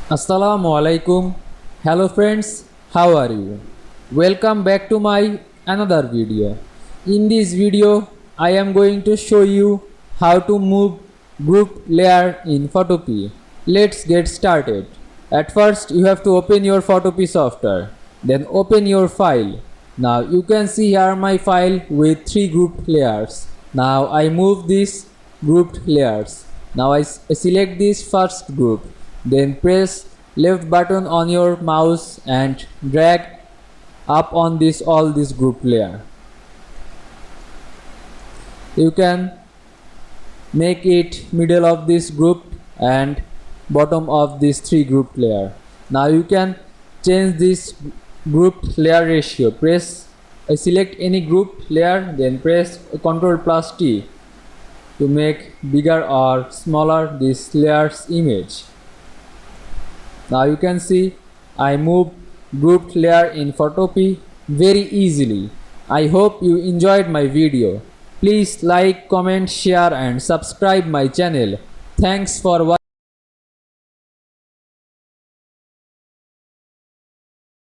Assalamu Walaikum. Hello friends, how are you? Welcome back to my another video. In this video, I am going to show you how to move group layer in photopea. Let's get started. At first, you have to open your photopea software. Then open your file. Now you can see here my file with 3 grouped layers. Now I move these grouped layers. Now I select this first group. Then press left button on your mouse and drag up on all this group layer. You can make it middle of this group and bottom of this 3 group layer. Now you can change this group layer ratio. Select any group layer, then press Ctrl+T to make bigger or smaller this layer's image. Now you can see I move grouped layer in photopea very easily. I hope you enjoyed my video. Please like, comment, share and subscribe my channel. Thanks for watching.